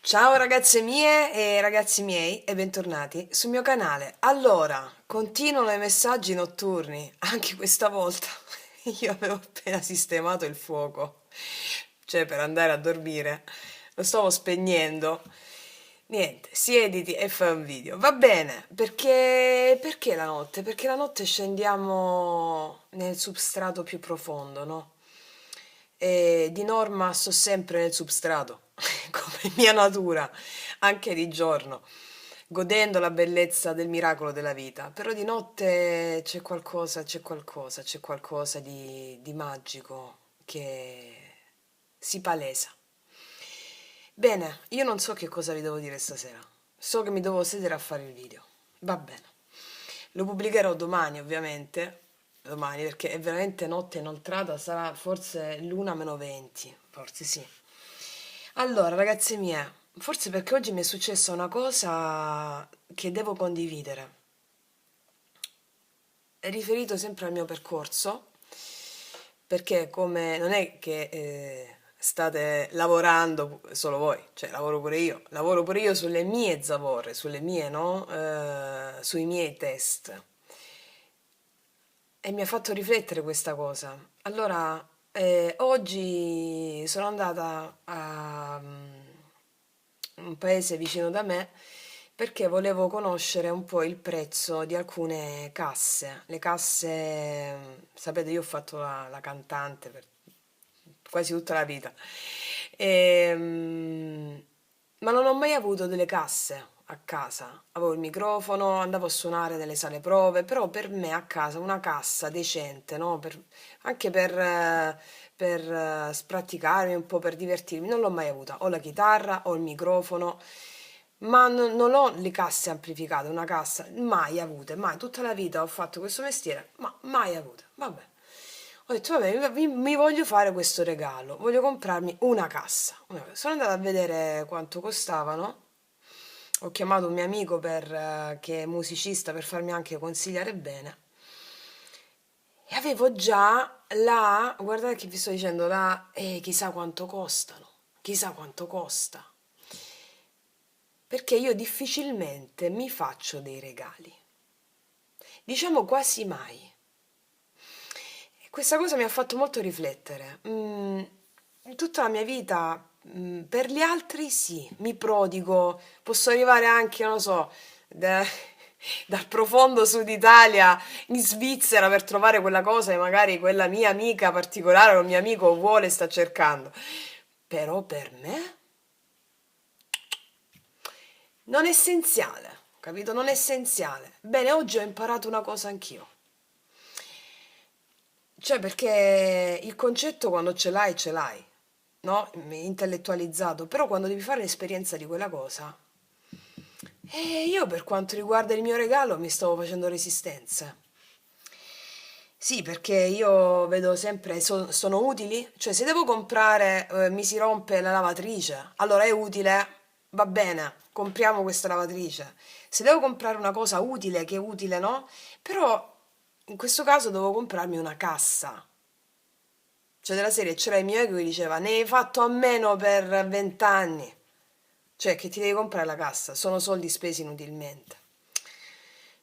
Ciao ragazze mie e ragazzi miei e bentornati sul mio canale. Allora, continuano i messaggi notturni, anche questa volta. Io avevo appena sistemato il fuoco, cioè per andare a dormire, lo stavo spegnendo. Niente, siediti e fai un video. Va bene, perché la notte? Perché la notte scendiamo nel substrato più profondo, no? E di norma sto sempre nel substrato, come mia natura, anche di giorno, godendo la bellezza del miracolo della vita. Però di notte c'è qualcosa di magico che si palesa. Bene, io non so che cosa vi devo dire stasera. So che mi devo sedere a fare il video. Va bene. Lo pubblicherò domani, ovviamente. Domani, perché è veramente notte inoltrata, sarà forse l'una meno 20. Forse sì. Allora, ragazze mie, forse perché oggi mi è successa una cosa che devo condividere. È riferito sempre al mio percorso, perché come non è che state lavorando solo voi, cioè lavoro pure io sulle mie zavorre, sulle mie, no? Sui miei test. E mi ha fatto riflettere questa cosa. Allora, oggi sono andata a un paese vicino da me perché volevo conoscere un po' il prezzo di alcune casse. Le casse, sapete, io ho fatto la cantante per quasi tutta la vita. Ma non ho mai avuto delle casse a casa. Avevo il microfono, andavo a suonare nelle sale prove, però per me a casa una cassa decente, no? Anche per spratticarmi un po', per divertirmi, non l'ho mai avuta. Ho la chitarra, ho il microfono, ma non ho le casse amplificate, una cassa mai avute, mai. Tutta la vita ho fatto questo mestiere, ma mai avute. Vabbè. Ho detto, vabbè, mi voglio fare questo regalo, voglio comprarmi una cassa. Sono andata a vedere quanto costavano. Ho chiamato un mio amico che è musicista per farmi anche consigliare bene. E avevo già guardate che vi sto dicendo, chissà quanto costano, chissà quanto costa. Perché io difficilmente mi faccio dei regali. Diciamo quasi mai. E questa cosa mi ha fatto molto riflettere. In tutta la mia vita, per gli altri sì, mi prodigo, posso arrivare anche, non lo so, da- dal profondo sud Italia in Svizzera per trovare quella cosa che magari quella mia amica particolare o il mio amico vuole e sta cercando. Però per me non è essenziale, capito? Non è essenziale. Bene, oggi ho imparato una cosa anch'io. Cioè, perché il concetto quando ce l'hai, no? Intellettualizzato, però quando devi fare l'esperienza di quella cosa. E io per quanto riguarda il mio regalo mi stavo facendo resistenze. Sì, perché io vedo sempre, sono utili? Cioè, se devo comprare, mi si rompe la lavatrice, allora è utile? Va bene, compriamo questa lavatrice. Se devo comprare una cosa utile, che è utile, no? Però in questo caso devo comprarmi una cassa. Cioè, della serie c'era il mio ego che diceva, ne hai fatto a meno per 20 anni. Cioè, che ti devi comprare la cassa, sono soldi spesi inutilmente.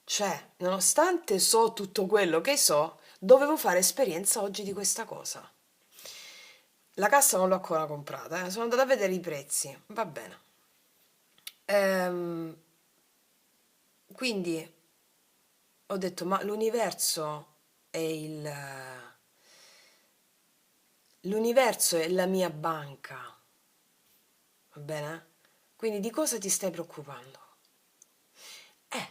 Cioè, nonostante so tutto quello che so, dovevo fare esperienza oggi di questa cosa. La cassa non l'ho ancora comprata, sono andata a vedere i prezzi, va bene. Ehm, quindi ho detto, ma l'universo è la mia banca, va bene? Quindi di cosa ti stai preoccupando? Eh,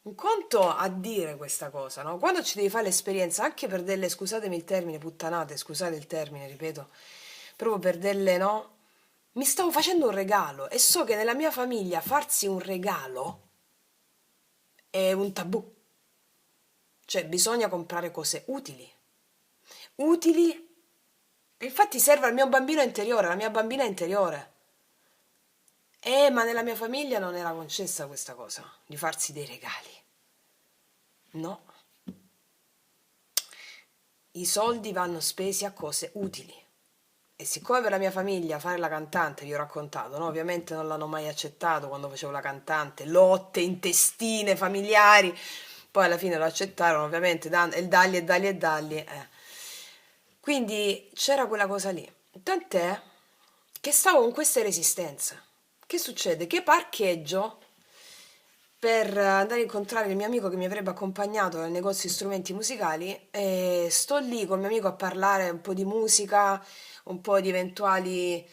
un conto a dire questa cosa, no? Quando ci devi fare l'esperienza, anche per delle, scusatemi il termine, puttanate, scusate il termine, ripeto, proprio per delle, no? Mi stavo facendo un regalo e so che nella mia famiglia farsi un regalo è un tabù. Cioè, bisogna comprare cose utili. Utili, infatti serve al mio bambino interiore, alla mia bambina interiore. Ma nella mia famiglia non era concessa questa cosa, di farsi dei regali. No, i soldi vanno spesi a cose utili. E siccome per la mia famiglia fare la cantante, vi ho raccontato, no? Ovviamente non l'hanno mai accettato quando facevo la cantante, lotte intestine, familiari, poi alla fine lo accettarono, ovviamente, e dagli e dagli e dagli. Quindi c'era quella cosa lì. Tant'è che stavo con queste resistenze. Che succede? Che parcheggio per andare a incontrare il mio amico che mi avrebbe accompagnato nel negozio di strumenti musicali e sto lì con il mio amico a parlare un po' di musica, un po' di eventuali.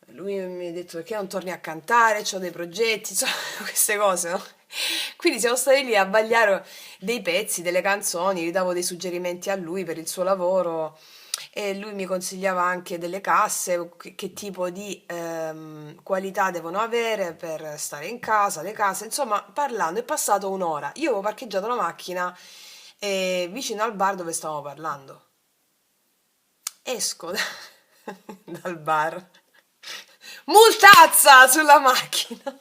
Lui mi ha detto perché non torni a cantare, ho dei progetti, insomma, queste cose, no? Quindi siamo stati lì a vagliare dei pezzi, delle canzoni, gli davo dei suggerimenti a lui per il suo lavoro e lui mi consigliava anche delle casse, che tipo di qualità devono avere per stare in casa, le case, insomma, parlando, è passato un'ora. Io avevo parcheggiato la macchina vicino al bar dove stavamo parlando. Esco dal bar. Multazza sulla macchina!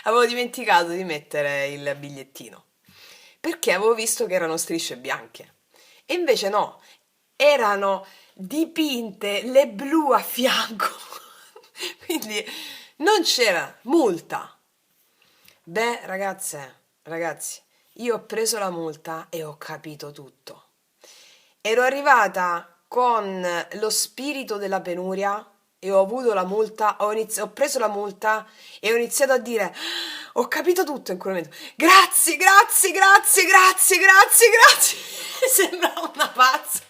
Avevo dimenticato di mettere il bigliettino perché avevo visto che erano strisce bianche. E invece no, erano dipinte le blu a fianco. Quindi non c'era multa. Beh, ragazze, ragazzi, io ho preso la multa e ho capito tutto. Ero arrivata con lo spirito della penuria e ho avuto la multa, ho preso la multa e ho iniziato a dire, "Ah, ho capito tutto in quel momento. Grazie, grazie, grazie, grazie, grazie, grazie." Sembrava una pazza.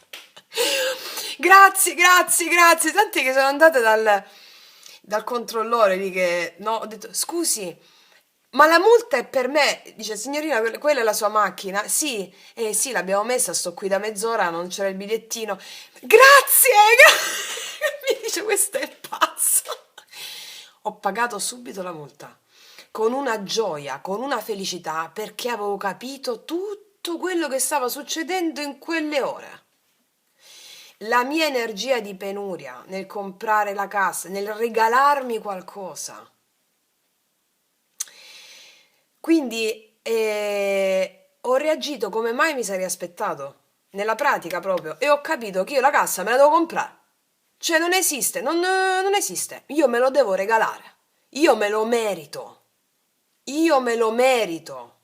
Grazie, grazie, grazie. Tant'è che sono andata dal controllore lì che, no, ho detto, scusi, ma la multa è per me? Dice, signorina, quella è la sua macchina? Sì, sì, l'abbiamo messa, sto qui da mezz'ora, non c'era il bigliettino. Grazie! Mi dice, questo è pazzo. Ho pagato subito la multa, con una gioia, con una felicità, perché avevo capito tutto quello che stava succedendo in quelle ore. La mia energia di penuria nel comprare la casa, nel regalarmi qualcosa. Quindi ho reagito come mai mi sarei aspettato, nella pratica proprio, e ho capito che io la cassa me la devo comprare. Cioè non esiste, non esiste. Io me lo devo regalare. Io me lo merito. Io me lo merito.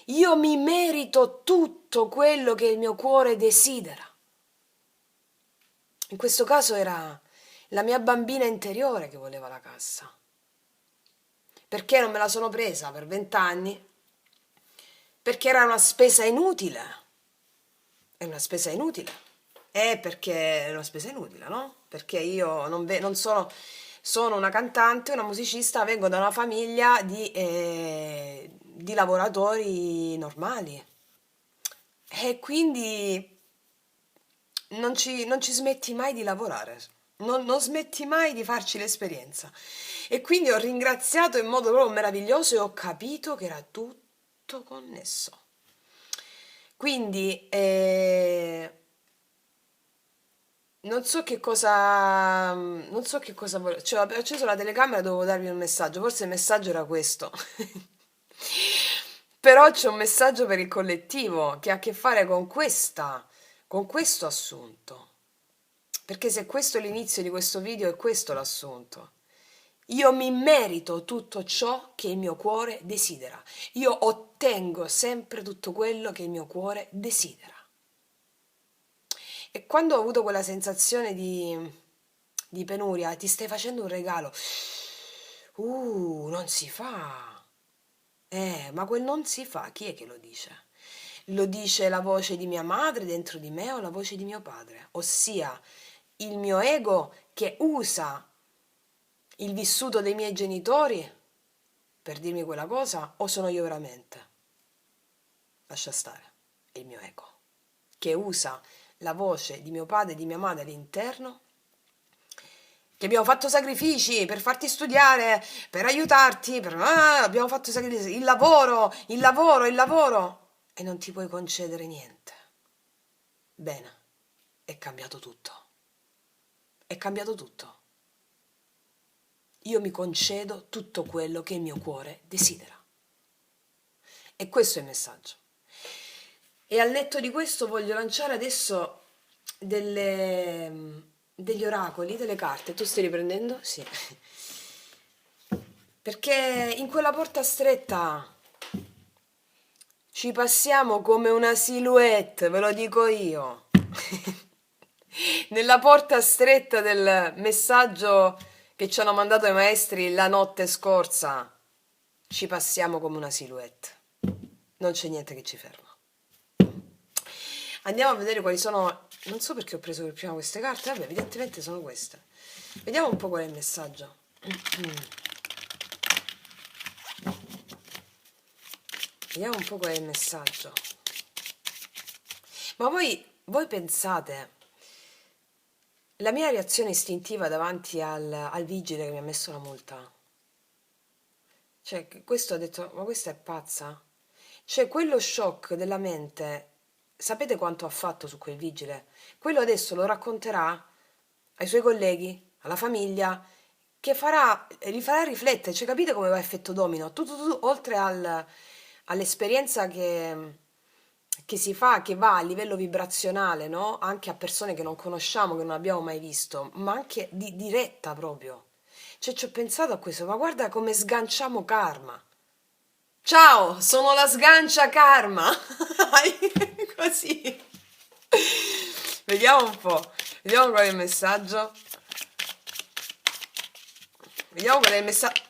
Io mi merito tutto quello che il mio cuore desidera. In questo caso era la mia bambina interiore che voleva la cassa. Perché non me la sono presa per 20 anni? Perché era una spesa inutile. È una spesa inutile. Perché è una spesa inutile, no? Perché io non sono una cantante, una musicista, vengo da una famiglia di lavoratori normali. E quindi non ci smetti mai di lavorare, non smetti mai di farci l'esperienza. E quindi ho ringraziato in modo proprio meraviglioso e ho capito che era tutto connesso. Quindi non so che cosa volevo. Cioè, ho acceso la telecamera, dovevo darvi un messaggio. Forse il messaggio era questo. Però c'è un messaggio per il collettivo che ha a che fare con questo assunto. Perché se questo è l'inizio di questo video, è questo l'assunto. Io mi merito tutto ciò che il mio cuore desidera. Io ottengo sempre tutto quello che il mio cuore desidera. E quando ho avuto quella sensazione di penuria, ti stai facendo un regalo. Non si fa. Ma quel non si fa, chi è che lo dice? Lo dice la voce di mia madre dentro di me o la voce di mio padre? Ossia, il mio ego che usa il vissuto dei miei genitori per dirmi quella cosa o sono io veramente? Lascia stare, è il mio ego che usa la voce di mio padre e di mia madre all'interno, che abbiamo fatto sacrifici per farti studiare, per aiutarti, abbiamo fatto sacrifici, il lavoro, il lavoro, il lavoro, e non ti puoi concedere niente. Bene, è cambiato tutto. È cambiato tutto. Io mi concedo tutto quello che il mio cuore desidera. E questo è il messaggio. E al netto di questo voglio lanciare adesso degli oracoli, delle carte. Tu stai riprendendo? Sì. Perché in quella porta stretta ci passiamo come una silhouette, ve lo dico io. Nella porta stretta del messaggio che ci hanno mandato i maestri la notte scorsa, ci passiamo come una silhouette. Non c'è niente che ci ferma. Andiamo a vedere quali sono. Non so perché ho preso per prima queste carte, vabbè, evidentemente sono queste. Vediamo un po' qual è il messaggio. Vediamo un po' qual è il messaggio. Ma voi pensate, la mia reazione istintiva davanti al vigile che mi ha messo la multa? Cioè, questo ha detto, ma questa è pazza? Cioè, quello shock della mente, sapete quanto ha fatto su quel vigile? Quello adesso lo racconterà ai suoi colleghi, alla famiglia, che li farà riflettere. Cioè, capite come va a effetto domino? Oltre all'esperienza che si fa, che va a livello vibrazionale, no? Anche a persone che non conosciamo, che non abbiamo mai visto, ma anche di diretta proprio. Cioè, ci ho pensato a questo, ma guarda come sganciamo karma. Ciao, sono la sgancia karma. Così. Vediamo un po'. Vediamo qual è il messaggio. Vediamo qual è il messaggio.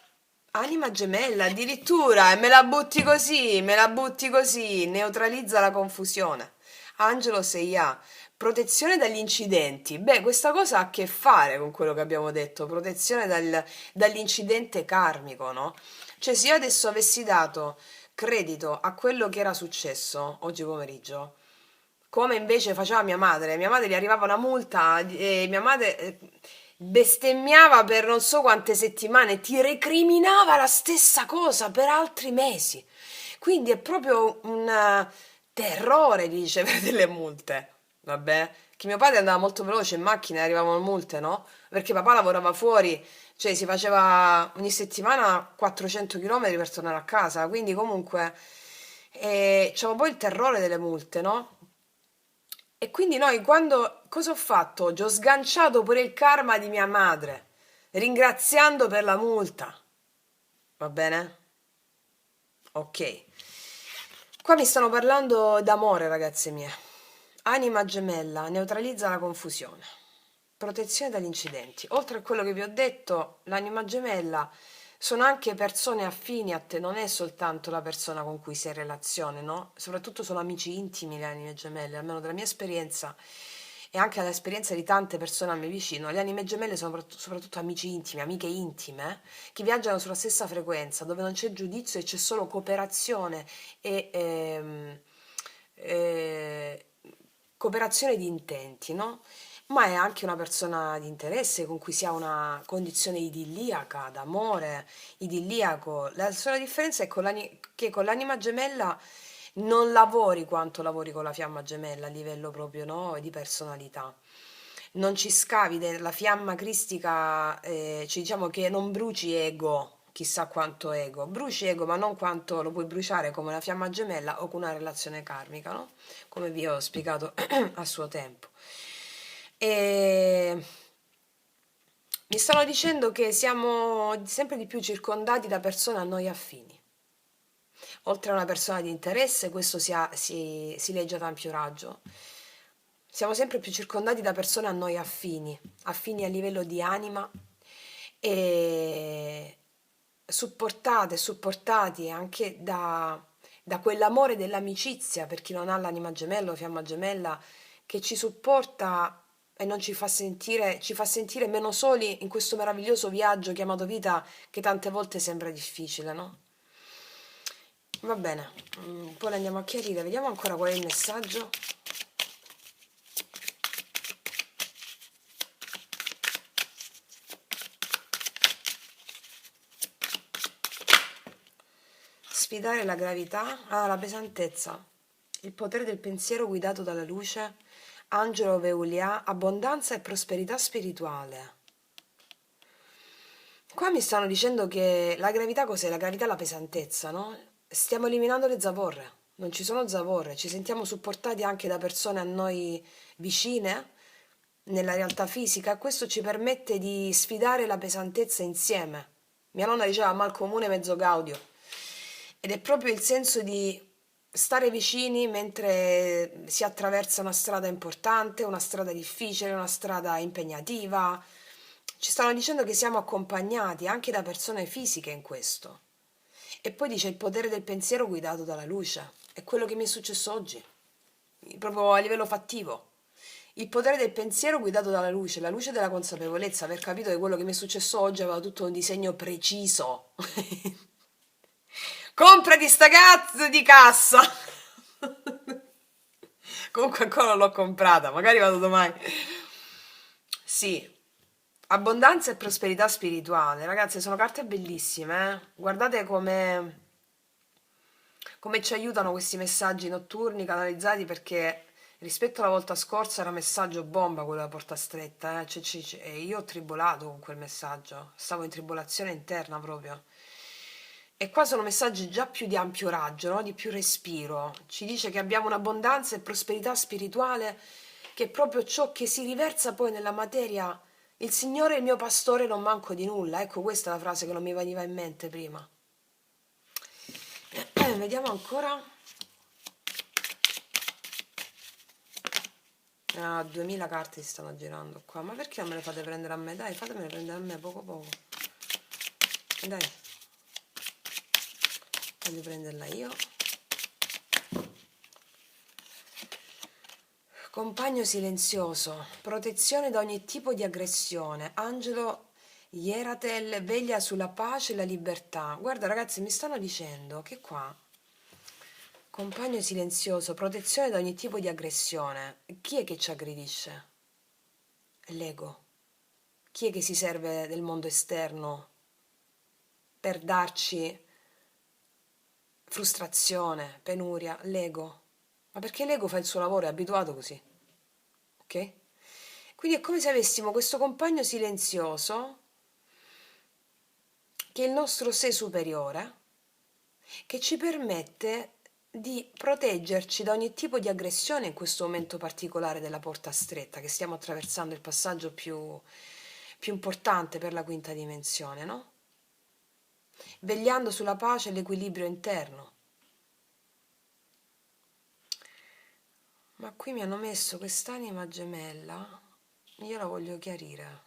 Anima gemella, addirittura, e me la butti così, me la butti così, neutralizza la confusione. Angelo 6A, protezione dagli incidenti. Beh, questa cosa ha a che fare con quello che abbiamo detto, protezione dall'incidente karmico, no? Cioè, se io adesso avessi dato credito a quello che era successo oggi pomeriggio, come invece faceva mia madre gli arrivava una multa e mia madre bestemmiava per non so quante settimane, ti recriminava la stessa cosa per altri mesi. Quindi è proprio un terrore di ricevere delle multe, vabbè? Che mio padre andava molto veloce in macchina e arrivavano multe, no? Perché papà lavorava fuori, cioè si faceva ogni settimana 400 km per tornare a casa, quindi comunque c'avevo poi il terrore delle multe, no? E quindi noi quando. Cosa ho fatto? Oggi ho sganciato pure il karma di mia madre, ringraziando per la multa. Va bene? Ok. Qua mi stanno parlando d'amore, ragazze mie. Anima gemella, neutralizza la confusione. Protezione dagli incidenti. Oltre a quello che vi ho detto, l'anima gemella sono anche persone affini a te, non è soltanto la persona con cui sei in relazione, no? Soprattutto sono amici intimi le anime gemelle, almeno dalla mia esperienza e anche dall'esperienza di tante persone a me vicino. Le anime gemelle sono soprattutto amici intimi, amiche intime, che viaggiano sulla stessa frequenza, dove non c'è giudizio e c'è solo cooperazione e eh, cooperazione di intenti, no? Ma è anche una persona di interesse con cui si ha una condizione idilliaca, d'amore, idilliaco. La sola differenza è che con l'anima gemella non lavori quanto lavori con la fiamma gemella a livello proprio, no, di personalità. Non ci scavi della fiamma cristica, ci diciamo che non bruci ego, chissà quanto ego. Bruci ego, ma non quanto lo puoi bruciare come la fiamma gemella o con una relazione karmica, no? Come vi ho spiegato a suo tempo. E mi stanno dicendo che siamo sempre di più circondati da persone a noi affini. Oltre a una persona di interesse, questo si legge ad ampio raggio. Siamo sempre più circondati da persone a noi affini, affini a livello di anima e supportati anche da quell'amore dell'amicizia, per chi non ha l'anima gemella o fiamma gemella, che ci supporta e non ci fa sentire meno soli in questo meraviglioso viaggio chiamato vita che tante volte sembra difficile, no? Va bene, poi lo andiamo a chiarire, vediamo ancora qual è il messaggio. Sfidare la gravità, la pesantezza, il potere del pensiero guidato dalla luce, angelo Veulia, abbondanza e prosperità spirituale. Qua mi stanno dicendo che la gravità cos'è? La gravità è la pesantezza, no? Stiamo eliminando le zavorre, non ci sono zavorre, ci sentiamo supportati anche da persone a noi vicine, nella realtà fisica, questo ci permette di sfidare la pesantezza insieme. Mia nonna diceva mal comune mezzo gaudio, ed è proprio il senso di stare vicini mentre si attraversa una strada importante, una strada difficile, una strada impegnativa. Ci stanno dicendo che siamo accompagnati anche da persone fisiche in questo. E poi dice il potere del pensiero guidato dalla luce. È quello che mi è successo oggi, proprio a livello fattivo. Il potere del pensiero guidato dalla luce, la luce della consapevolezza, aver capito che quello che mi è successo oggi aveva tutto un disegno preciso. Comprati sta cazzo di cassa! Comunque ancora non l'ho comprata, magari vado domani. Sì, abbondanza e prosperità spirituale, ragazzi, sono carte bellissime, eh? Guardate come ci aiutano questi messaggi notturni canalizzati, perché rispetto alla volta scorsa era messaggio bomba quello della porta stretta, eh? E io ho tribolato con quel messaggio, stavo in tribolazione interna proprio. E qua sono messaggi già più di ampio raggio, no? Di più respiro. Ci dice che abbiamo un'abbondanza e prosperità spirituale, che è proprio ciò che si riversa poi nella materia. Il Signore è il mio pastore, non manco di nulla. Ecco, questa è la frase che non mi veniva in mente prima. Vediamo ancora. Ah, 2000 carte si stanno girando qua. Ma perché non me le fate prendere a me? Dai, fatemele prendere a me poco poco. Dai. Voglio prenderla io. Compagno silenzioso, protezione da ogni tipo di aggressione. Angelo Ieratel veglia sulla pace e la libertà. Guarda ragazzi, mi stanno dicendo che qua, compagno silenzioso, protezione da ogni tipo di aggressione. Chi è che ci aggredisce? L'ego. Chi è che si serve del mondo esterno per darci frustrazione, penuria? L'ego. Ma perché l'ego fa il suo lavoro, è abituato così. Ok? Quindi è come se avessimo questo compagno silenzioso, che è il nostro sé superiore, che ci permette di proteggerci da ogni tipo di aggressione in questo momento particolare della porta stretta, che stiamo attraversando, il passaggio più importante per la quinta dimensione, no? Vegliando sulla pace e l'equilibrio interno. Ma qui mi hanno messo quest'anima gemella, io la voglio chiarire.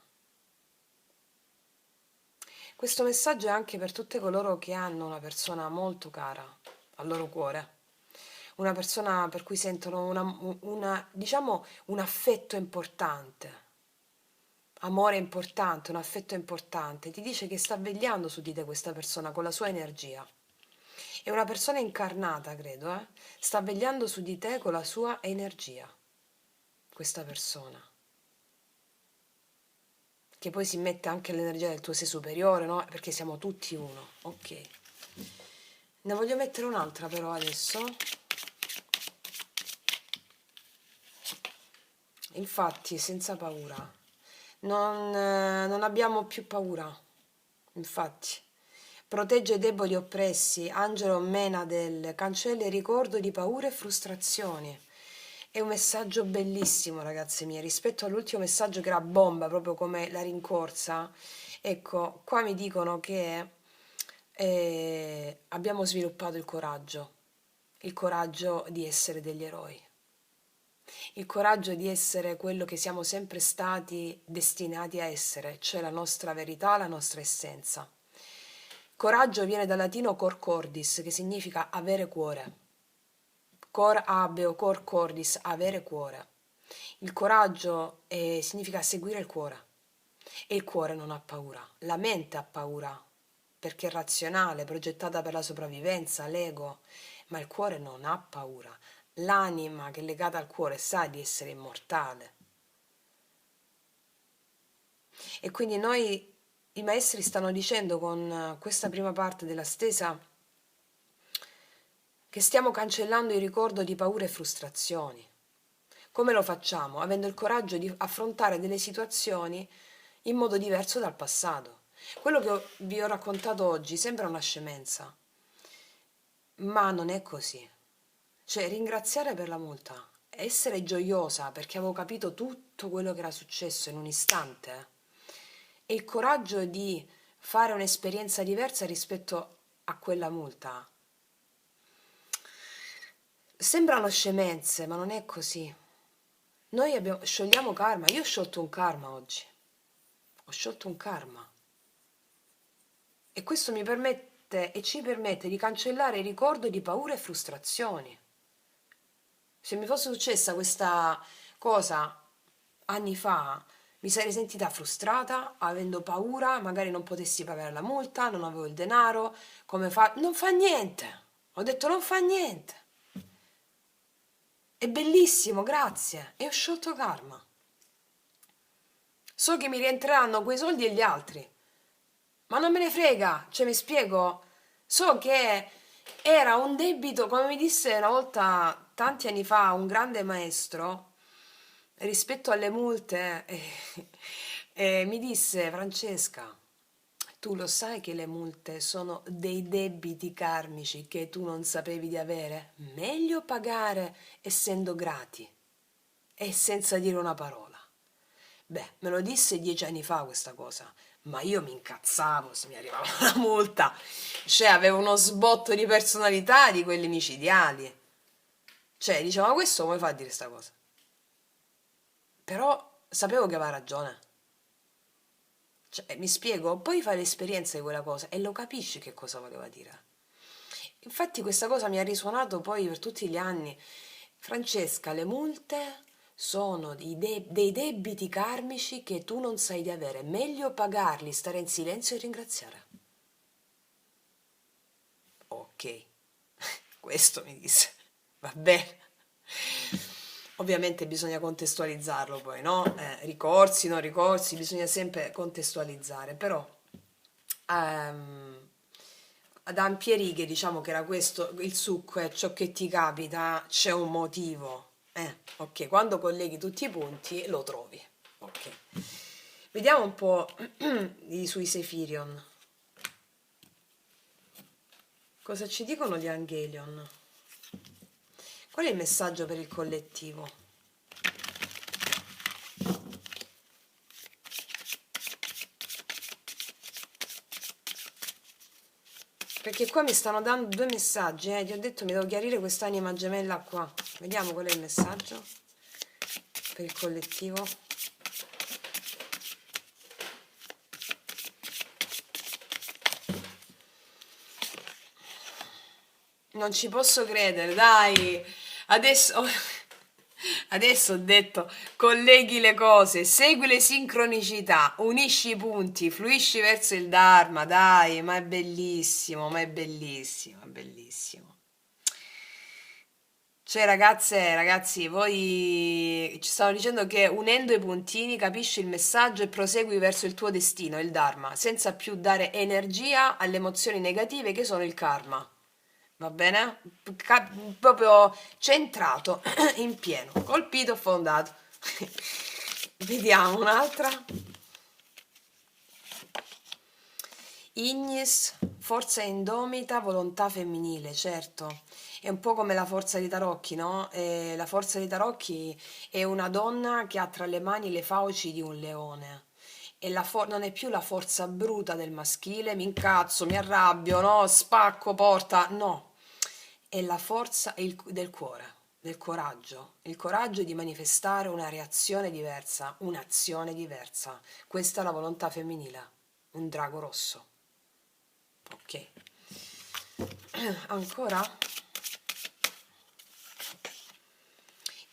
Questo messaggio è anche per tutte coloro che hanno una persona molto cara al loro cuore, una persona per cui sentono diciamo, un affetto importante, amore importante, un affetto importante. Ti dice che sta vegliando su di te questa persona con la sua energia. È una persona incarnata, credo, eh? Sta vegliando su di te con la sua energia, questa persona. Che poi si mette anche l'energia del tuo sé superiore, no? Perché siamo tutti uno. Ok. Ne voglio mettere un'altra però adesso. Infatti, senza paura. Non abbiamo più paura. Infatti. Protegge i deboli e oppressi. Angelo Menadel. Cancella il ricordo di paure e frustrazioni. È un messaggio bellissimo, ragazzi miei, rispetto all'ultimo messaggio che era bomba, proprio come la rincorsa. Ecco, qua mi dicono che abbiamo sviluppato il coraggio di essere degli eroi, il coraggio di essere quello che siamo sempre stati destinati a essere, cioè la nostra verità, la nostra essenza. Coraggio viene dal latino cor cordis, che significa avere cuore. Cor abeo, cor cordis, avere cuore. Il coraggio significa seguire il cuore. E il cuore non ha paura. La mente ha paura, perché è razionale, progettata per la sopravvivenza, l'ego. Ma il cuore non ha paura. L'anima che è legata al cuore sa di essere immortale. E quindi noi, i maestri stanno dicendo con questa prima parte della stesa che stiamo cancellando il ricordo di paure e frustrazioni. Come lo facciamo? Avendo il coraggio di affrontare delle situazioni in modo diverso dal passato. Quello che vi ho raccontato oggi sembra una scemenza, ma non è così. Cioè, ringraziare per la multa essere gioiosa perché avevo capito tutto quello che era successo in un istante e il coraggio di fare un'esperienza diversa rispetto a quella multa. Sembrano scemenze, ma non è così. Sciogliamo karma. Io ho sciolto un karma oggi. Ho sciolto un karma. E questo mi permette e ci permette di cancellare il ricordo di paure e frustrazioni. Se mi fosse successa questa cosa anni fa, mi sarei sentita frustrata, avendo paura, magari non potessi pagare la multa, non avevo il denaro, come fa? Non fa niente. Ho detto non fa niente. È bellissimo, grazie. E ho sciolto karma. So che mi rientreranno quei soldi e gli altri. Ma non me ne frega, cioè mi spiego. So che era un debito, come mi disse una volta, tanti anni fa, un grande maestro, rispetto alle multe, mi disse, Francesca, tu lo sai che le multe sono dei debiti karmici che tu non sapevi di avere? Meglio pagare essendo grati e senza dire una parola. Beh, me lo disse 10 anni fa questa cosa, ma io mi incazzavo se mi arrivava una multa. Cioè, avevo uno sbotto di personalità di quelli micidiali. Cioè, dicevo, ma questo come fa a dire sta cosa? Però sapevo che aveva ragione. Cioè, mi spiego, poi fai l'esperienza di quella cosa e lo capisci che cosa voleva dire. Infatti questa cosa mi ha risuonato poi per tutti gli anni. Francesca, le multe sono dei debiti karmici che tu non sai di avere. Meglio pagarli, stare in silenzio e ringraziare. Ok, questo mi disse. Va bene. Ovviamente bisogna contestualizzarlo poi, no? Ricorsi, non ricorsi, bisogna sempre contestualizzare, però ehm, ad ampie righe diciamo che era questo il succo, è ciò che ti capita, c'è un motivo. Ok, quando colleghi tutti i punti lo trovi. Ok. Vediamo un po' sui Sephirion. Cosa ci dicono gli Angelion? Qual è il messaggio per il collettivo? Perché qua mi stanno dando due messaggi, ti ho detto mi devo chiarire quest'anima gemella qua. Vediamo qual è il messaggio per il collettivo. Non ci posso credere, dai. Adesso, adesso ho detto, colleghi le cose, segui le sincronicità, unisci i punti, fluisci verso il Dharma, dai, ma è bellissimo, ma è bellissimo, è bellissimo. Cioè, ragazze, ragazzi, voi ci stanno dicendo che unendo i puntini capisci il messaggio e prosegui verso il tuo destino, il Dharma, senza più dare energia alle emozioni negative che sono il karma. Va bene? Proprio centrato, in pieno, colpito, fondato. Vediamo un'altra. Ignis, forza indomita, volontà femminile, certo. È un po' come la forza di Tarocchi, no? La forza di Tarocchi è una donna che ha tra le mani le fauci di un leone. E non è più la forza bruta del maschile, mi incazzo, mi arrabbio, no? Spacco, porta, no. È la forza del cuore, del coraggio. Il coraggio di manifestare una reazione diversa, un'azione diversa. Questa è la volontà femminile, un drago rosso. Ok. Ancora?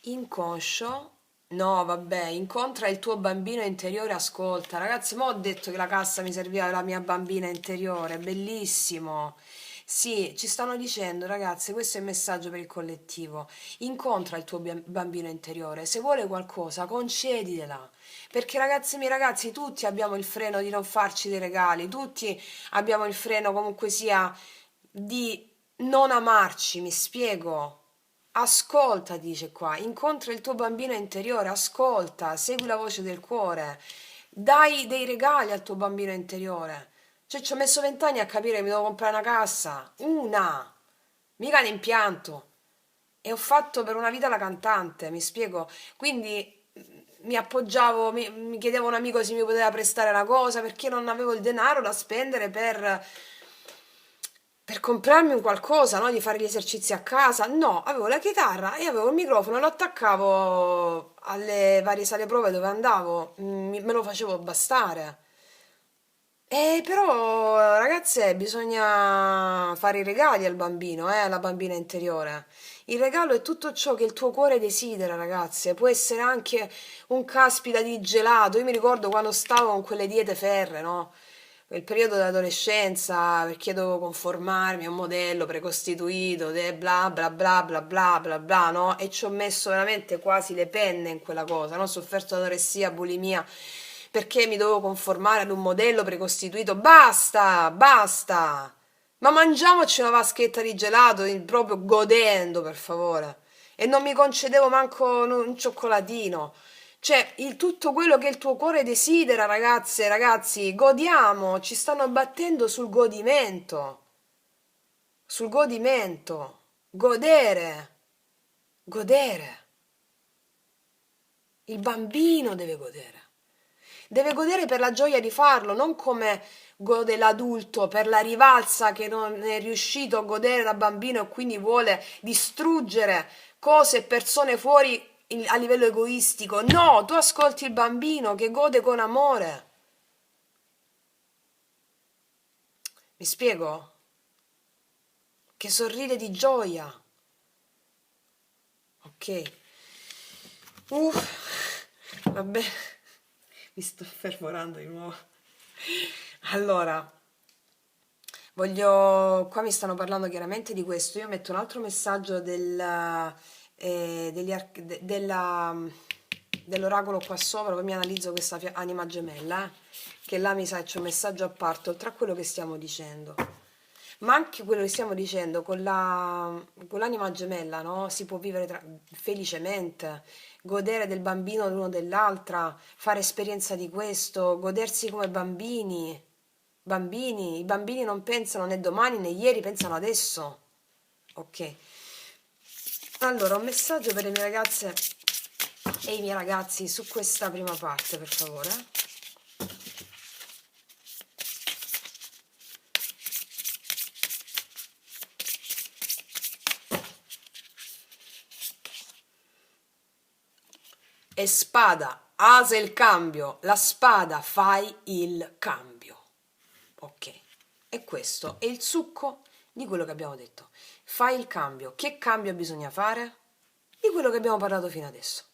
Inconscio. No, vabbè, incontra il tuo bambino interiore, ascolta. Ragazzi, ma ho detto che la cassa mi serviva la mia bambina interiore, bellissimo. Sì, ci stanno dicendo, ragazzi, questo è il messaggio per il collettivo. Incontra il tuo bambino interiore, se vuole qualcosa, conceditela. Perché ragazzi miei ragazzi, tutti abbiamo il freno di non farci dei regali, tutti abbiamo il freno comunque sia di non amarci, mi spiego. Ascolta, dice qua, incontra il tuo bambino interiore, ascolta, segui la voce del cuore, dai dei regali al tuo bambino interiore. Cioè, ci ho messo 20 anni a capire che mi devo comprare una cassa, una, mica l'impianto. e ho fatto per una vita la cantante, mi spiego? Quindi mi appoggiavo, mi chiedevo un amico se mi poteva prestare una cosa perché non avevo il denaro da spendere per comprarmi un qualcosa, no? Di fare gli esercizi a casa. No, avevo la chitarra e avevo il microfono e lo attaccavo alle varie sale prove dove andavo, me lo facevo bastare. Però, ragazze, bisogna fare i regali al bambino, alla bambina interiore. Il regalo è tutto ciò che il tuo cuore desidera, ragazze. Può essere anche un caspita di gelato. Io mi ricordo quando stavo con quelle diete ferre, no? Quel periodo dell'adolescenza, perché dovevo conformarmi a un modello precostituito, bla bla bla bla bla bla bla, no? E ci ho messo veramente quasi le penne in quella cosa, no? Ho sofferto anoressia, bulimia perché mi dovevo conformare ad un modello precostituito. Basta, basta! Ma mangiamoci una vaschetta di gelato, proprio godendo, per favore. E non mi concedevo manco un cioccolatino. Cioè, tutto quello che il tuo cuore desidera, ragazze e ragazzi, godiamo, ci stanno battendo sul godimento. Sul godimento. Godere. Godere. Il bambino deve godere. Deve godere per la gioia di farlo, non come gode l'adulto per la rivalsa che non è riuscito a godere da bambino e quindi vuole distruggere cose e persone fuori a livello egoistico. No, tu ascolti il bambino che gode con amore. Mi spiego? Che sorride di gioia. Ok. Vabbè, mi sto fervorando di nuovo. Allora, qua mi stanno parlando chiaramente di questo. Io metto un altro messaggio dell'oracolo qua sopra, poi mi analizzo questa anima gemella, che là mi sa c'è un messaggio a parte, oltre a quello che stiamo dicendo. Ma anche quello che stiamo dicendo con l'anima gemella, no? Si può vivere felicemente, godere del bambino l'uno dell'altra, fare esperienza di questo, godersi come bambini. Bambini, i bambini non pensano né domani né ieri, pensano adesso. Ok. Allora, un messaggio per le mie ragazze e i miei ragazzi su questa prima parte, per favore. E spada, asa il cambio, la spada fai il cambio. Ok, e questo è il succo di quello che abbiamo detto. Fai il cambio. Che cambio bisogna fare? Di quello che abbiamo parlato fino adesso.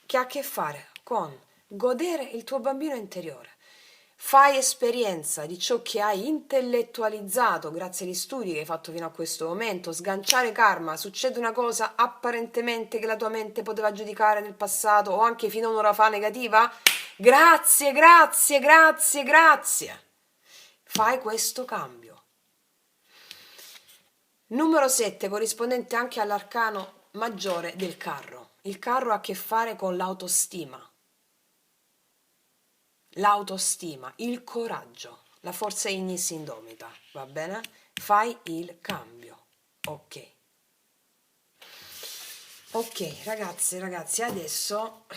Che ha a che fare con godere il tuo bambino interiore. Fai esperienza di ciò che hai intellettualizzato grazie agli studi che hai fatto fino a questo momento, sganciare karma, succede una cosa apparentemente che la tua mente poteva giudicare nel passato o anche fino a un'ora fa negativa? Grazie, grazie, grazie, grazie. Fai questo cambio. Numero 7, corrispondente anche all'arcano maggiore del carro. Il carro ha a che fare con l'autostima. L'autostima, il coraggio, la forza ignis indomita, va bene? Fai il cambio. Ok. Ok, ragazzi, adesso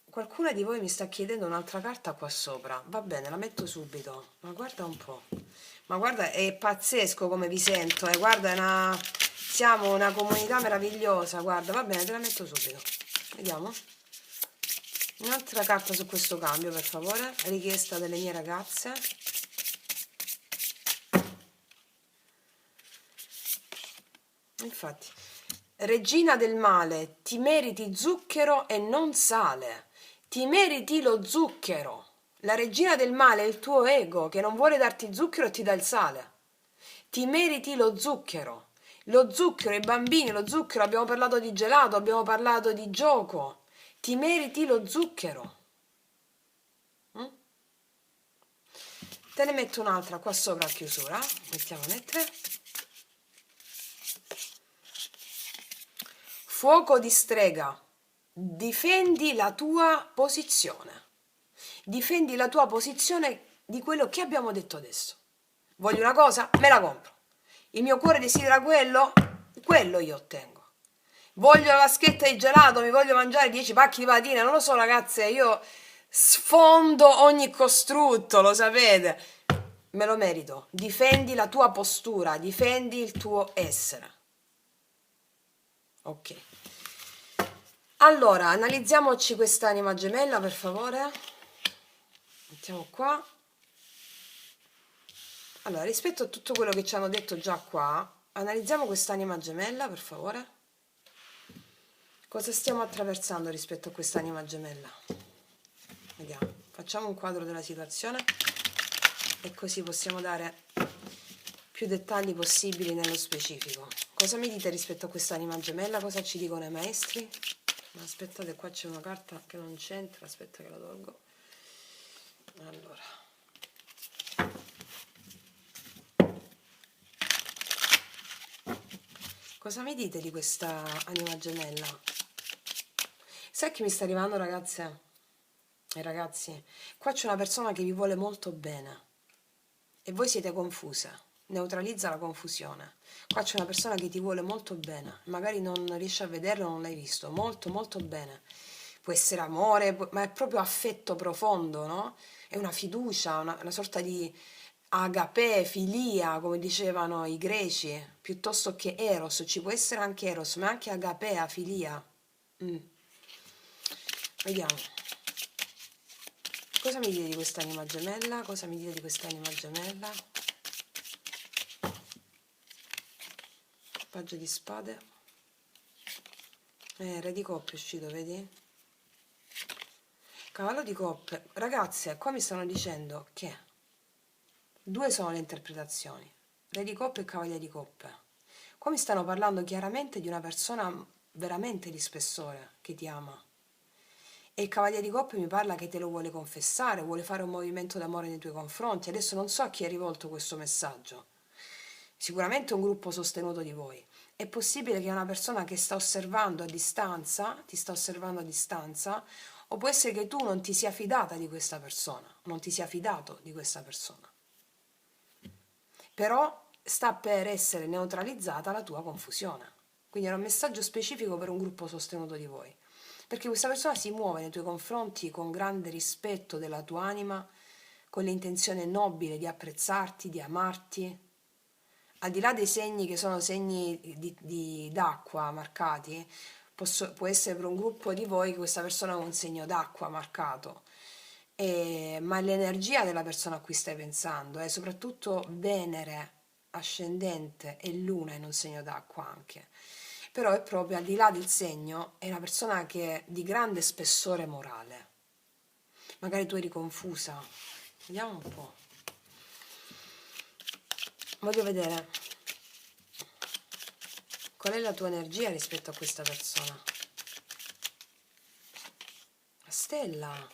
qualcuna di voi mi sta chiedendo un'altra carta qua sopra. Va bene, la metto subito. Ma guarda un po'. Ma guarda, è pazzesco come vi sento, guarda, siamo una comunità meravigliosa, guarda, va bene, te la metto subito. Vediamo. Un'altra carta su questo cambio, per favore, richiesta delle mie ragazze. Infatti, regina del male, ti meriti zucchero e non sale. Ti meriti lo zucchero. La regina del male è il tuo ego che non vuole darti zucchero e ti dà il sale. Ti meriti lo zucchero. Lo zucchero, i bambini, lo zucchero, abbiamo parlato di gelato, abbiamo parlato di gioco. Ti meriti lo zucchero. Te ne metto un'altra qua sopra a chiusura. Mettiamone 3. Fuoco di strega. Difendi la tua posizione. Difendi la tua posizione di quello che abbiamo detto adesso. Voglio una cosa? Me la compro. Il mio cuore desidera quello io ottengo. Voglio la vaschetta di gelato, mi voglio mangiare 10 pacchi di patatine, non lo so ragazze, io sfondo ogni costrutto, lo sapete. Me lo merito. Difendi la tua postura, difendi il tuo essere. Ok. Allora, analizziamoci quest'anima gemella, per favore. Mettiamo qua. Allora, rispetto a tutto quello che ci hanno detto già qua, analizziamo quest'anima gemella, per favore. Cosa stiamo attraversando rispetto a quest'anima gemella? Vediamo, facciamo un quadro della situazione e così possiamo dare più dettagli possibili nello specifico. Cosa mi dite rispetto a quest'anima gemella? Cosa ci dicono i maestri? Aspettate, qua c'è una carta che non c'entra, aspetta che la tolgo. Allora. Cosa mi dite di questa anima gemella? Sai che mi sta arrivando, ragazze e ragazzi? Qua c'è una persona che vi vuole molto bene e voi siete confuse. Neutralizza la confusione. Qua c'è una persona che ti vuole molto bene, magari non riesci a vederlo, non l'hai visto, molto molto bene. Può essere amore, ma è proprio affetto profondo, no? È una fiducia, una sorta di agape, filia, come dicevano i greci, piuttosto che eros. Ci può essere anche eros, ma anche agapea, filia. Vediamo. Cosa mi dite di quest'anima gemella? Cosa mi dite di quest'anima gemella? Paggio di spade. Re di coppe è uscito, vedi? Cavallo di coppe. Ragazze, qua mi stanno dicendo che due sono le interpretazioni. Re di coppe e cavaliere di coppe. Qua mi stanno parlando chiaramente di una persona veramente di spessore, che ti ama. E il cavaliere di coppe mi parla che te lo vuole confessare, vuole fare un movimento d'amore nei tuoi confronti. Adesso non so a chi è rivolto questo messaggio. Sicuramente un gruppo sostenuto di voi. È possibile che è una persona che sta osservando a distanza, ti sta osservando a distanza, o può essere che tu non ti sia fidata di questa persona, non ti sia fidato di questa persona. Però sta per essere neutralizzata la tua confusione. Quindi è un messaggio specifico per un gruppo sostenuto di voi. Perché questa persona si muove nei tuoi confronti con grande rispetto della tua anima, con l'intenzione nobile di apprezzarti, di amarti. Al di là dei segni che sono segni d'acqua marcati, può essere per un gruppo di voi che questa persona ha un segno d'acqua marcato, ma l'energia della persona a cui stai pensando è soprattutto Venere ascendente e Luna in un segno d'acqua anche. Però è proprio al di là del segno, è una persona che è di grande spessore morale. Magari tu eri confusa. Vediamo un po'. Voglio vedere qual è la tua energia rispetto a questa persona. La stella.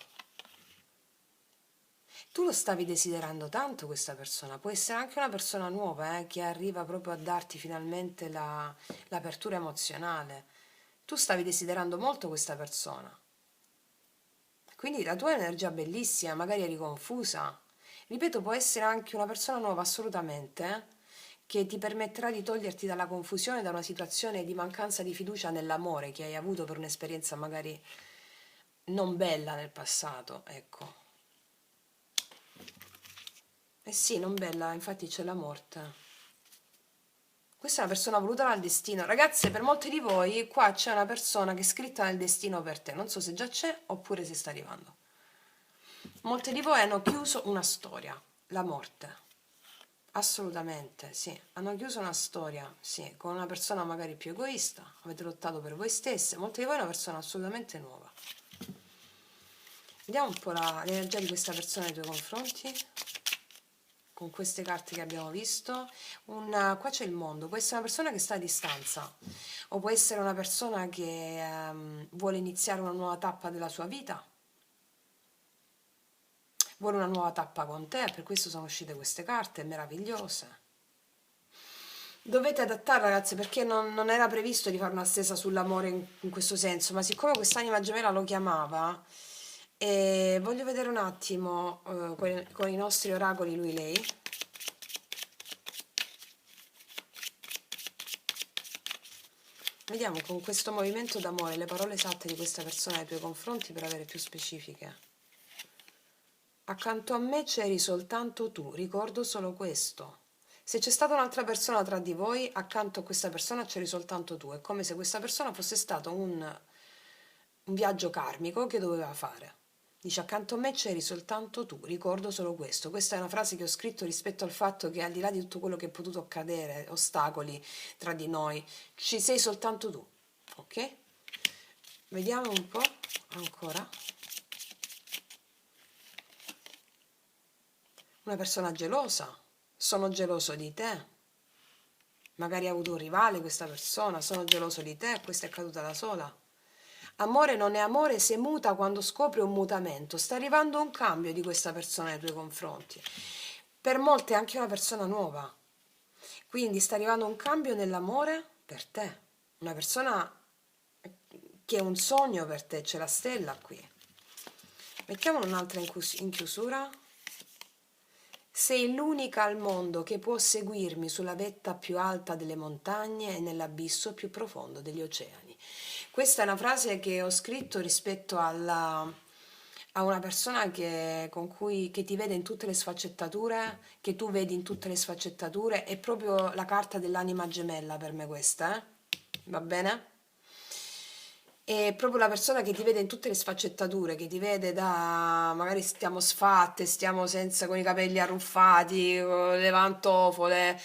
Tu lo stavi desiderando tanto questa persona, può essere anche una persona nuova che arriva proprio a darti finalmente l'apertura emozionale. Tu stavi desiderando molto questa persona. Quindi la tua energia bellissima, magari eri confusa. Ripeto, può essere anche una persona nuova assolutamente, che ti permetterà di toglierti dalla confusione, da una situazione di mancanza di fiducia nell'amore che hai avuto per un'esperienza magari non bella nel passato, ecco. Eh sì, non bella, infatti c'è la morte. Questa è una persona voluta dal destino. Ragazze, per molti di voi qua c'è una persona che è scritta nel destino per te. Non so se già c'è oppure se sta arrivando. Molte di voi hanno chiuso una storia, la morte. Assolutamente, sì. Hanno chiuso una storia, sì, con una persona magari più egoista. Avete lottato per voi stesse. Molte di voi è una persona assolutamente nuova. Vediamo un po' l'energia di questa persona nei tuoi confronti. Con queste carte che abbiamo visto, qua c'è il mondo, può essere una persona che sta a distanza o può essere una persona che vuole iniziare una nuova tappa della sua vita, vuole una nuova tappa con te, per questo sono uscite queste carte meravigliose. Dovete adattare, ragazzi, perché non era previsto di fare una stesa sull'amore in questo senso, ma siccome quest'anima gemella lo chiamava, voglio vedere un attimo con i nostri oracoli lui lei. Vediamo con questo movimento d'amore le parole esatte di questa persona nei tuoi confronti per avere più specifiche. Accanto a me c'eri soltanto tu, ricordo solo questo. Se c'è stata un'altra persona tra di voi, accanto a questa persona c'eri soltanto tu. È come se questa persona fosse stato un viaggio karmico che doveva fare. Dice, accanto a me c'eri soltanto tu, ricordo solo questo. Questa è una frase che ho scritto rispetto al fatto che al di là di tutto quello che è potuto accadere, ostacoli tra di noi, ci sei soltanto tu. Ok? Vediamo un po' ancora. Una persona gelosa. Sono geloso di te. Magari ha avuto un rivale questa persona, sono geloso di te, questa è caduta da sola. Amore non è amore se muta quando scopri un mutamento. Sta arrivando un cambio di questa persona nei tuoi confronti. Per molte è anche una persona nuova. Quindi sta arrivando un cambio nell'amore per te. Una persona che è un sogno per te, c'è la stella qui. Mettiamo un'altra in chiusura. Sei l'unica al mondo che può seguirmi sulla vetta più alta delle montagne e nell'abisso più profondo degli oceani. Questa è una frase che ho scritto rispetto a una persona che ti vede in tutte le sfaccettature, che tu vedi in tutte le sfaccettature, è proprio la carta dell'anima gemella per me questa, Va bene? È proprio la persona che ti vede in tutte le sfaccettature, che ti vede da magari stiamo sfatte, stiamo senza con i capelli arruffati, con le pantofole,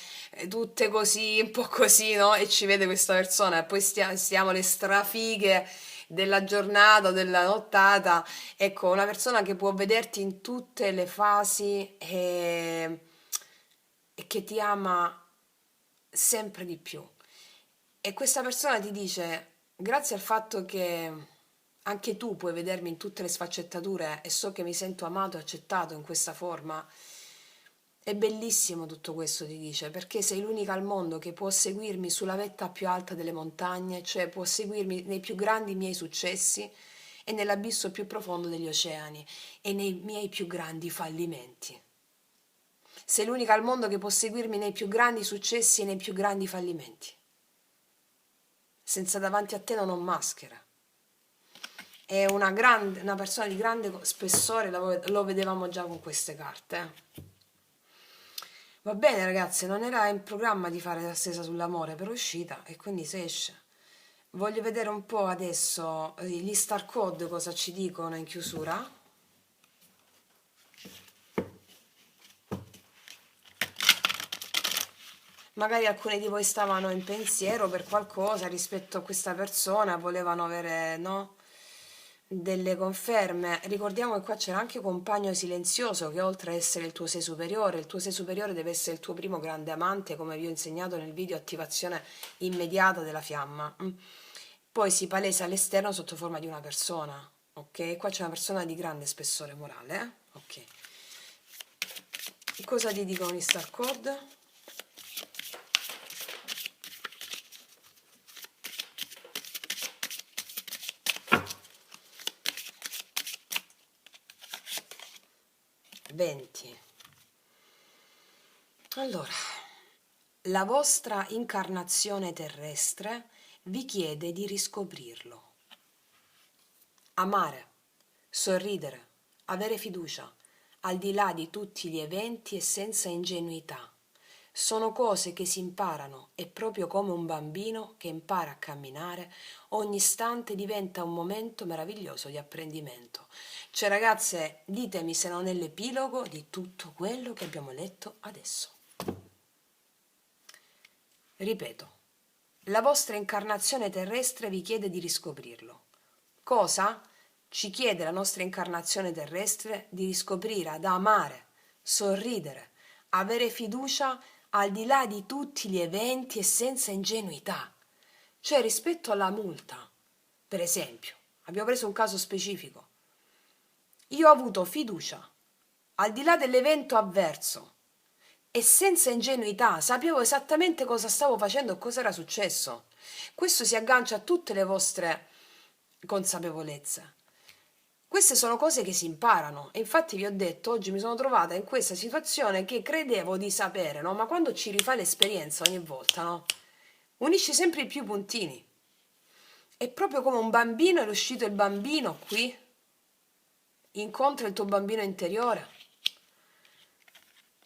tutte così, un po' così, no? E ci vede questa persona e poi stiamo le strafighe della giornata, della nottata. Ecco, una persona che può vederti in tutte le fasi e che ti ama sempre di più. E questa persona ti dice, grazie al fatto che anche tu puoi vedermi in tutte le sfaccettature e so che mi sento amato e accettato in questa forma, è bellissimo tutto questo, ti dice, perché sei l'unica al mondo che può seguirmi sulla vetta più alta delle montagne, cioè può seguirmi nei più grandi miei successi e nell'abisso più profondo degli oceani e nei miei più grandi fallimenti. Sei l'unica al mondo che può seguirmi nei più grandi successi e nei più grandi fallimenti. Senza davanti a te non ho maschera. È una persona di grande spessore, lo vedevamo già con queste carte. Va bene ragazzi, non era in programma di fare la stesa sull'amore per uscita e quindi si esce. Voglio vedere un po' adesso gli star code cosa ci dicono in chiusura. Magari alcuni di voi stavano in pensiero per qualcosa rispetto a questa persona, volevano avere, no, delle conferme. Ricordiamo che qua c'era anche compagno silenzioso, che oltre a essere il tuo sé superiore deve essere il tuo primo grande amante, come vi ho insegnato nel video attivazione immediata della fiamma. Poi si palesa all'esterno sotto forma di una persona, ok? Qua c'è una persona di grande spessore morale, ok. Cosa ti dicono gli star code? Venti. Allora, la vostra incarnazione terrestre vi chiede di riscoprirlo. Amare, sorridere, avere fiducia, al di là di tutti gli eventi e senza ingenuità. Sono cose che si imparano e proprio come un bambino che impara a camminare, ogni istante diventa un momento meraviglioso di apprendimento. Cioè ragazze, ditemi se non è l'epilogo di tutto quello che abbiamo letto adesso. Ripeto, la vostra incarnazione terrestre vi chiede di riscoprirlo. Cosa? Ci chiede la nostra incarnazione terrestre di riscoprire ad amare, sorridere, avere fiducia al di là di tutti gli eventi e senza ingenuità. Cioè rispetto alla multa, per esempio, abbiamo preso un caso specifico. Io ho avuto fiducia al di là dell'evento avverso e senza ingenuità, sapevo esattamente cosa stavo facendo e cosa era successo. Questo si aggancia a tutte le vostre consapevolezze. Queste sono cose che si imparano e infatti vi ho detto, oggi mi sono trovata in questa situazione che credevo di sapere, no? Ma quando ci rifai l'esperienza ogni volta, no? Unisci sempre i più puntini. È proprio come un bambino, è uscito il bambino qui, incontra il tuo bambino interiore,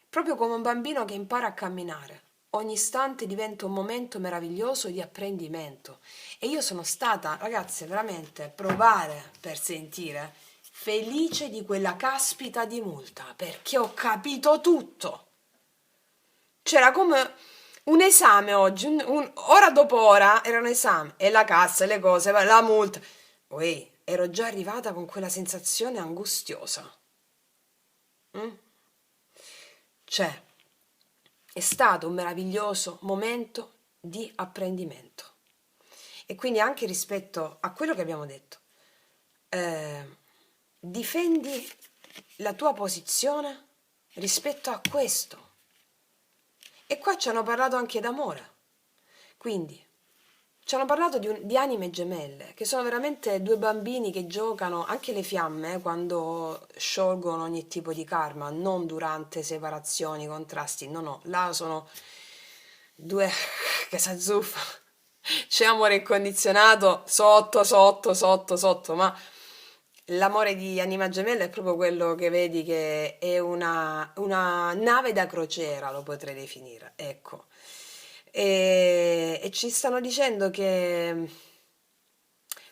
proprio come un bambino che impara a camminare. Ogni istante diventa un momento meraviglioso di apprendimento. E io sono stata, ragazze, veramente provare per sentire, felice di quella caspita di multa, perché ho capito tutto. C'era come un esame oggi, ora dopo ora era un esame, e la cassa, e le cose, la multa. Uè, ero già arrivata con quella sensazione angustiosa. Mm? Cioè, è stato un meraviglioso momento di apprendimento. E quindi anche rispetto a quello che abbiamo detto, eh, difendi la tua posizione rispetto a questo. E qua ci hanno parlato anche d'amore. Quindi, ci hanno parlato di anime gemelle, che sono veramente due bambini che giocano, anche le fiamme, quando sciolgono ogni tipo di karma, non durante separazioni, contrasti, no, no, là sono due che si azzuffa. C'è amore incondizionato sotto, sotto, sotto, sotto, ma l'amore di Anima Gemella è proprio quello che vedi che è una nave da crociera, lo potrei definire, ecco. E ci stanno dicendo che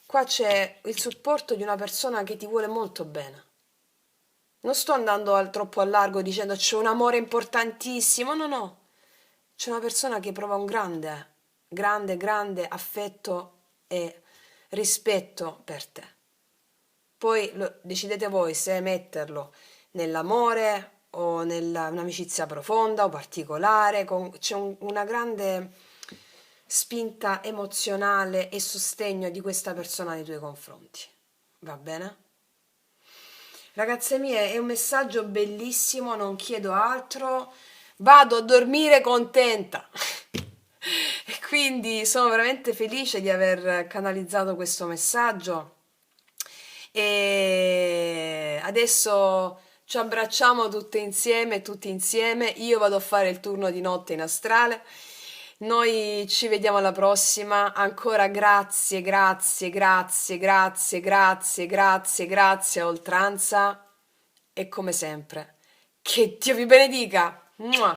qua c'è il supporto di una persona che ti vuole molto bene. Non sto andando troppo a largo dicendo c'è un amore importantissimo, no, no. C'è una persona che prova un grande, grande, grande affetto e rispetto per te. Poi decidete voi se metterlo nell'amore o nella un'amicizia profonda o particolare, c'è una grande spinta emozionale e sostegno di questa persona nei tuoi confronti. Va bene? Ragazze mie, è un messaggio bellissimo, non chiedo altro, vado a dormire contenta. E quindi sono veramente felice di aver canalizzato questo messaggio. E adesso ci abbracciamo tutte insieme, tutti insieme. Io vado a fare il turno di notte in astrale. Noi ci vediamo alla prossima. Ancora grazie, grazie, grazie, grazie, grazie, grazie, grazie a oltranza. E come sempre, che Dio vi benedica. Mua.